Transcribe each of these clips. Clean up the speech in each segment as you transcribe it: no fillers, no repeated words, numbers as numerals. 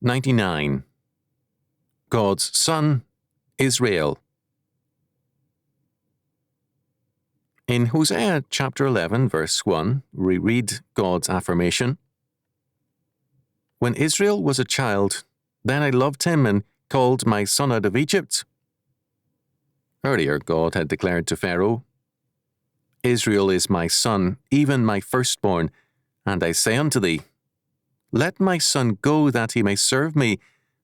99. God's Son, Israel. In Hosea chapter 11, verse 1, we read God's affirmation. When Israel was a child, then I loved him and called my son out of Egypt. Earlier, God had declared to Pharaoh, Israel is my son, even my firstborn, and I say unto thee, let my son go that he may serve me,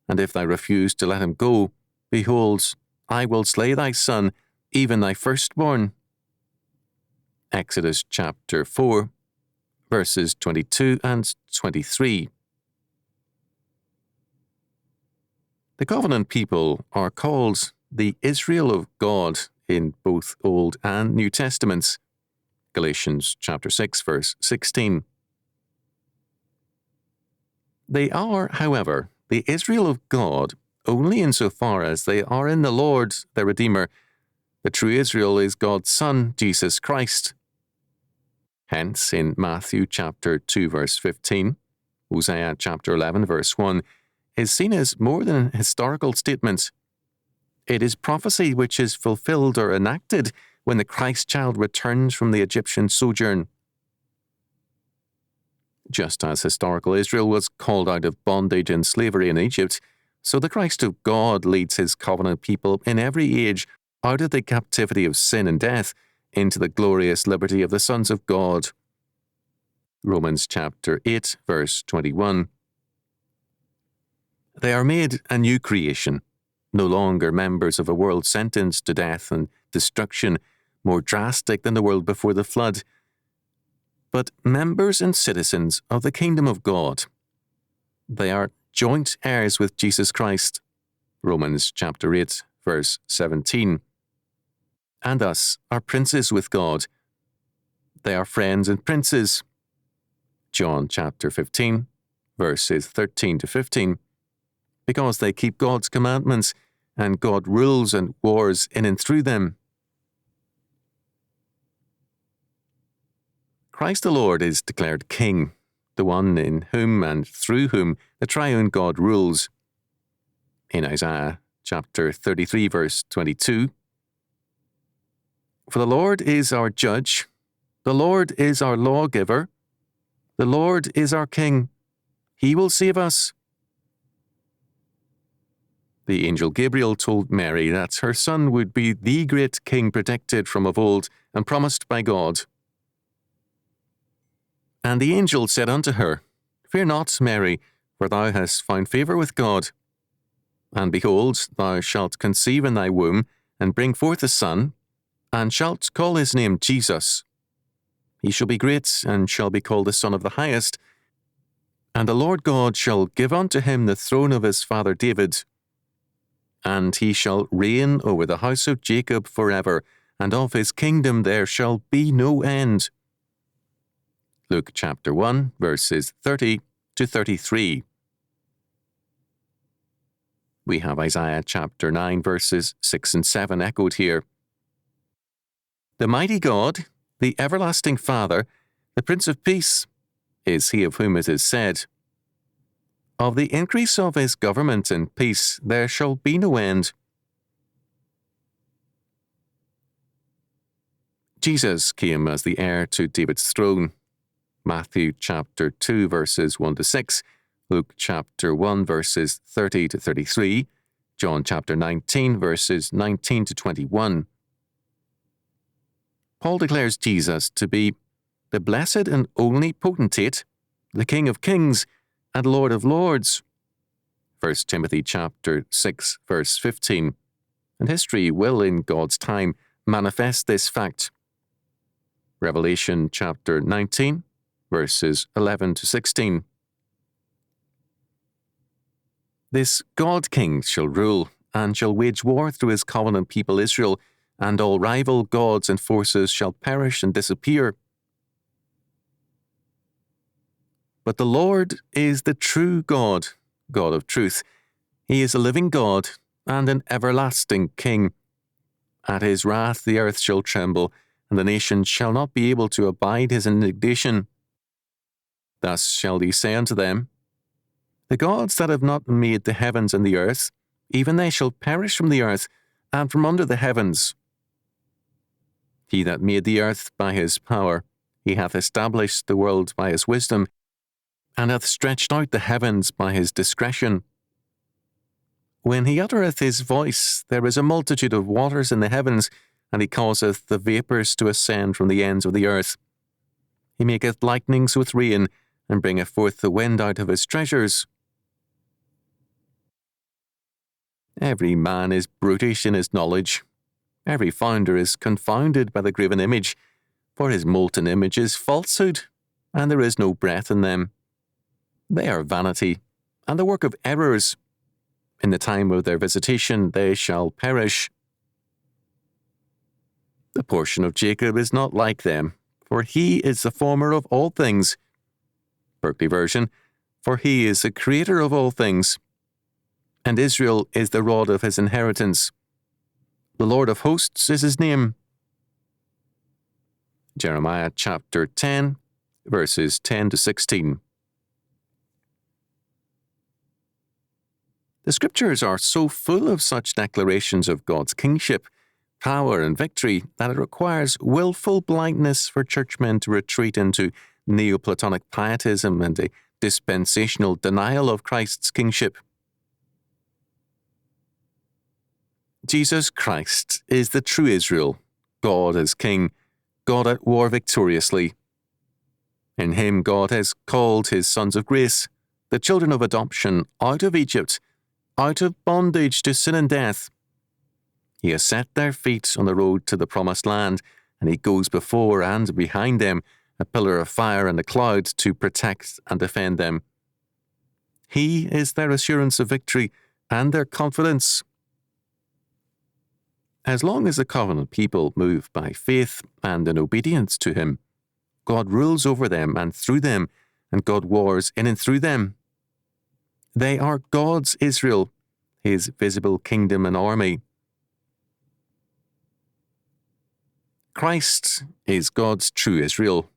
and if thou refuse to let him go, behold, I will slay thy son, even thy firstborn. Exodus chapter 4, verses 22 and 23. The covenant people are called the Israel of God in both Old and New Testaments. Galatians chapter 6, verse 16. They are, however, the Israel of God only insofar as they are in the Lord, their Redeemer. The true Israel is God's Son, Jesus Christ. Hence, in Matthew chapter 2, verse 15, Hosea chapter 11, verse 1, is seen as more than an historical statement. It is prophecy which is fulfilled or enacted when the Christ child returns from the Egyptian sojourn. Just as historical Israel was called out of bondage and slavery in Egypt, so the Christ of God leads his covenant people in every age out of the captivity of sin and death into the glorious liberty of the sons of God. Romans chapter 8, verse 21. They are made a new creation, no longer members of a world sentenced to death and destruction, more drastic than the world before the flood, but members and citizens of the kingdom of God. They are joint heirs with Jesus Christ. Romans chapter 8, verse 17. And thus are princes with God. They are friends and princes. John chapter 15, verses 13 to 15. Because they keep God's commandments, and God rules and wars in and through them. Christ the Lord is declared King, the one in whom and through whom the triune God rules. In Isaiah chapter 33, verse 22, for the Lord is our judge, the Lord is our lawgiver, the Lord is our King, he will save us. The angel Gabriel told Mary that her son would be the great king predicted from of old and promised by God. And the angel said unto her, Fear not, Mary, for thou hast found favour with God. And behold, thou shalt conceive in thy womb, and bring forth a son, and shalt call his name Jesus. He shall be great, and shall be called the Son of the Highest. And the Lord God shall give unto him the throne of his father David. And he shall reign over the house of Jacob forever, and of his kingdom there shall be no end. Luke chapter 1, verses 30 to 33. We have Isaiah chapter 9, verses 6 and 7 echoed here. The mighty God, the everlasting Father, the Prince of Peace, is he of whom it is said, Of the increase of his government and peace there shall be no end. Jesus came as the heir to David's throne. Matthew chapter 2, verses 1 to 6, Luke chapter 1, verses 30 to 33, John chapter 19, verses 19 to 21. Paul declares Jesus to be the blessed and only potentate, the King of kings, and Lord of lords. 1 Timothy chapter 6, verse 15. And history will, in God's time, manifest this fact. Revelation chapter 19, verses 11 to 16. This God-King shall rule, and shall wage war through his covenant people Israel, and all rival gods and forces shall perish and disappear. But the Lord is the true God, God of truth. He is a living God, and an everlasting King. At his wrath the earth shall tremble, and the nations shall not be able to abide his indignation. Thus shall he say unto them, The gods that have not made the heavens and the earth, even they shall perish from the earth and from under the heavens. He that made the earth by his power, he hath established the world by his wisdom, and hath stretched out the heavens by his discretion. When he uttereth his voice, there is a multitude of waters in the heavens, and he causeth the vapours to ascend from the ends of the earth. He maketh lightnings with rain, and bringeth forth the wind out of his treasures. Every man is brutish in his knowledge. Every founder is confounded by the graven image, for his molten image is falsehood, and there is no breath in them. They are vanity, and the work of errors. In the time of their visitation they shall perish. The portion of Jacob is not like them, for he is the former of all things. Berkeley version, for he is the creator of all things. And Israel is the rod of his inheritance. The Lord of hosts is his name. Jeremiah chapter 10, verses 10 to 16. The Scriptures are so full of such declarations of God's kingship, power, and victory that it requires willful blindness for churchmen to retreat into Neoplatonic pietism and a dispensational denial of Christ's kingship. Jesus Christ is the true Israel, God as King, God at war victoriously. In him God has called his sons of grace, the children of adoption, out of Egypt, out of bondage to sin and death. He has set their feet on the road to the promised land, and he goes before and behind them, a pillar of fire and a cloud to protect and defend them. He is their assurance of victory and their confidence. As long as the covenant people move by faith and in obedience to him, God rules over them and through them, and God wars in and through them. They are God's Israel, his visible kingdom and army. Christ is God's true Israel,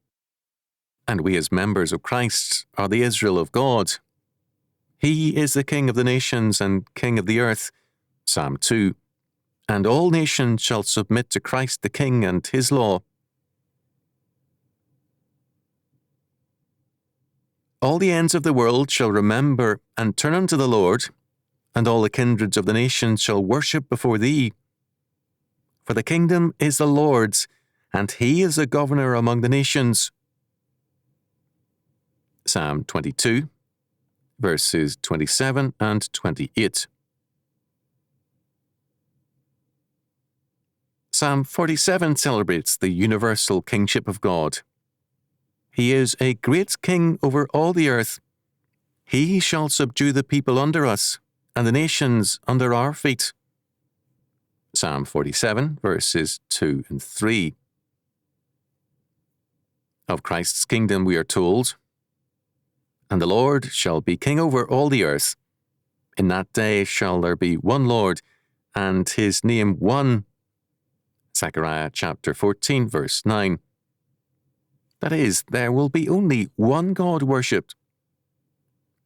and we as members of Christ are the Israel of God. He is the King of the nations and King of the earth, Psalm 2. And all nations shall submit to Christ the King and his law. All the ends of the world shall remember and turn unto the Lord, and all the kindreds of the nations shall worship before thee. For the kingdom is the Lord's, and he is a governor among the nations. Psalm 22, verses 27 and 28. Psalm 47 celebrates the universal kingship of God. He is a great king over all the earth. He shall subdue the people under us, and the nations under our feet. Psalm 47, verses 2 and 3. Of Christ's kingdom we are told, and the Lord shall be king over all the earth. In that day shall there be one Lord, and his name one. Zechariah chapter 14, verse 9. That is, there will be only one God worshipped.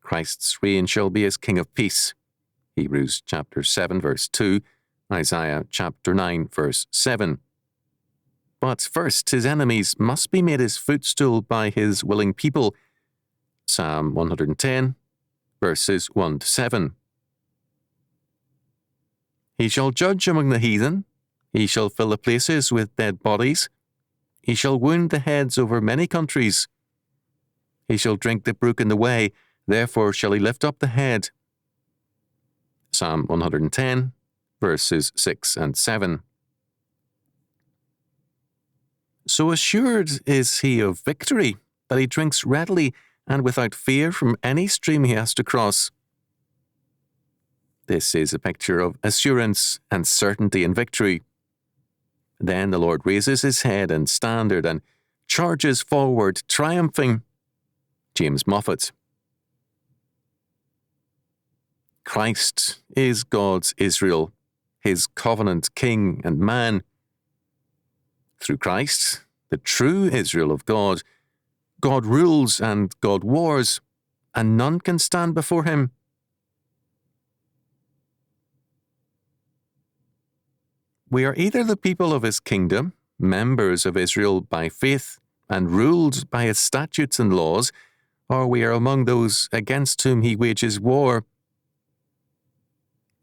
Christ's reign shall be as King of peace. Hebrews chapter 7, verse 2, Isaiah chapter 9, verse 7. But first his enemies must be made his footstool by his willing people. Psalm 110, verses 1 to 7. He shall judge among the heathen. He shall fill the places with dead bodies. He shall wound the heads over many countries. He shall drink the brook in the way, therefore shall he lift up the head. Psalm 110, verses 6 and 7. So assured is he of victory that he drinks readily and without fear from any stream he has to cross. This is a picture of assurance and certainty in victory. Then the Lord raises his head and standard and charges forward, triumphing. James Moffat. Christ is God's Israel, his covenant king and man. Through Christ, the true Israel of God, God rules and God wars, and none can stand before him. We are either the people of his kingdom, members of Israel by faith, and ruled by his statutes and laws, or we are among those against whom he wages war.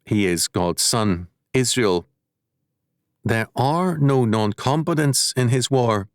He is God's son, Israel. There are no non-combatants in his war.